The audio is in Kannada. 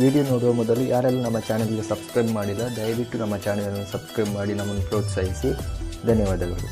ವಿಡಿಯೋ ನೋಡುವ ಮೊದಲು ಯಾರೆಲ್ಲ ನಮ್ಮ ಚಾನಲ್ಗೆ ಸಬ್ಸ್ಕ್ರೈಬ್ ಮಾಡಿಲ್ಲ ದಯವಿಟ್ಟು ನಮ್ಮ ಚಾನಲನ್ನು ಸಬ್ಸ್ಕ್ರೈಬ್ ಮಾಡಿ ನಮ್ಮನ್ನು ಪ್ರೋತ್ಸಾಹಿಸಿ. ಧನ್ಯವಾದಗಳು.